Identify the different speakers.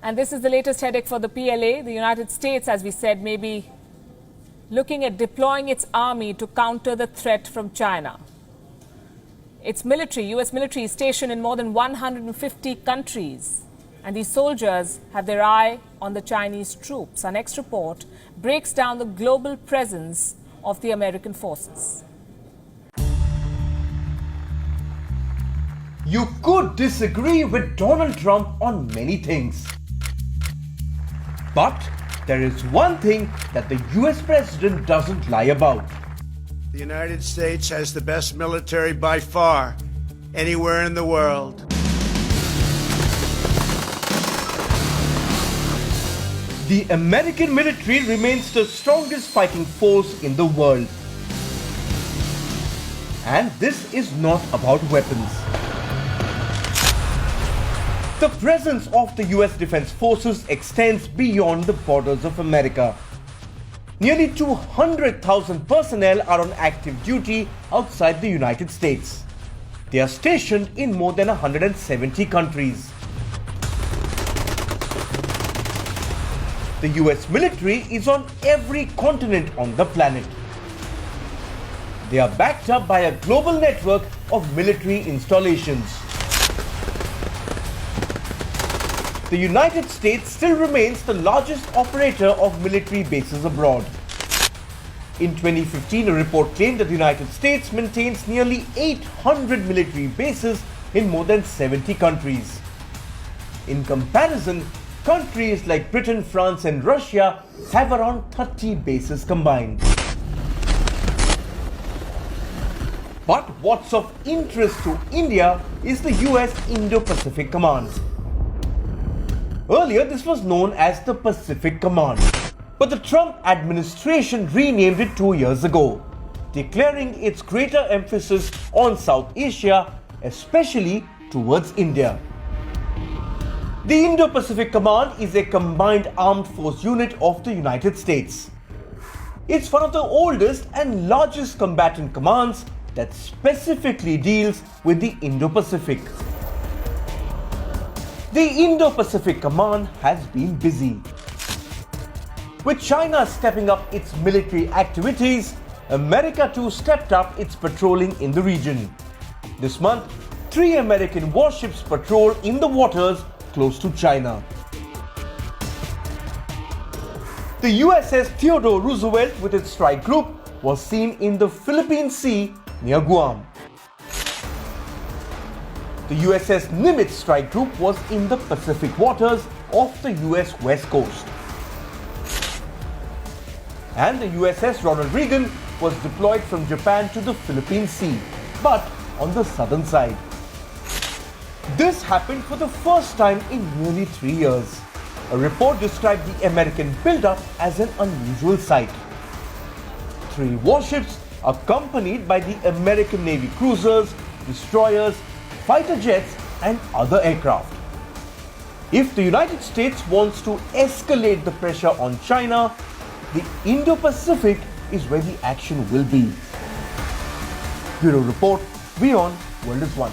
Speaker 1: And this is the latest headache for the PLA. The United States, as we said, may be looking at deploying its army to counter the threat from China. Its military, US military, is stationed in more than 150 countries. And these soldiers have their eye on the Chinese troops. Our next report breaks down the global presence of the American forces.
Speaker 2: You could disagree with Donald Trump on many things. But there is one thing that the US president doesn't lie about.
Speaker 3: The United States has the best military by far anywhere in the world.
Speaker 2: The American military remains the strongest fighting force in the world. And this is not about weapons. The presence of the US Defense Forces extends beyond the borders of America. Nearly 200,000 personnel are on active duty outside the United States. They are stationed in more than 170 countries. The US military is on every continent on the planet. They are backed up by a global network of military installations. The United States still remains the largest operator of military bases abroad. In 2015, a report claimed that the United States maintains nearly 800 military bases in more than 70 countries. In comparison, countries like Britain, France and Russia have around 30 bases combined. But what's of interest to India is the US Indo-Pacific Command. Earlier, this was known as the Pacific Command, but the Trump administration renamed it 2 years ago, declaring its greater emphasis on South Asia, especially towards India. The Indo-Pacific Command is a combined armed force unit of the United States. It's one of the oldest and largest combatant commands that specifically deals with the Indo-Pacific. The Indo-Pacific Command has been busy. With China stepping up its military activities, America too stepped up its patrolling in the region. This month, 3 American warships patrol in the waters close to China. The USS Theodore Roosevelt with its strike group was seen in the Philippine Sea near Guam. The USS Nimitz strike group was in the Pacific waters off the US West Coast. And the USS Ronald Reagan was deployed from Japan to the Philippine Sea, but on the southern side. This happened for the first time in nearly 3 years. A report described the American buildup as an unusual sight. 3 warships accompanied by the American Navy cruisers, destroyers, fighter jets and other aircraft. If the United States wants to escalate the pressure on China, the Indo-Pacific is where the action will be. Bureau Report, WION, World is One.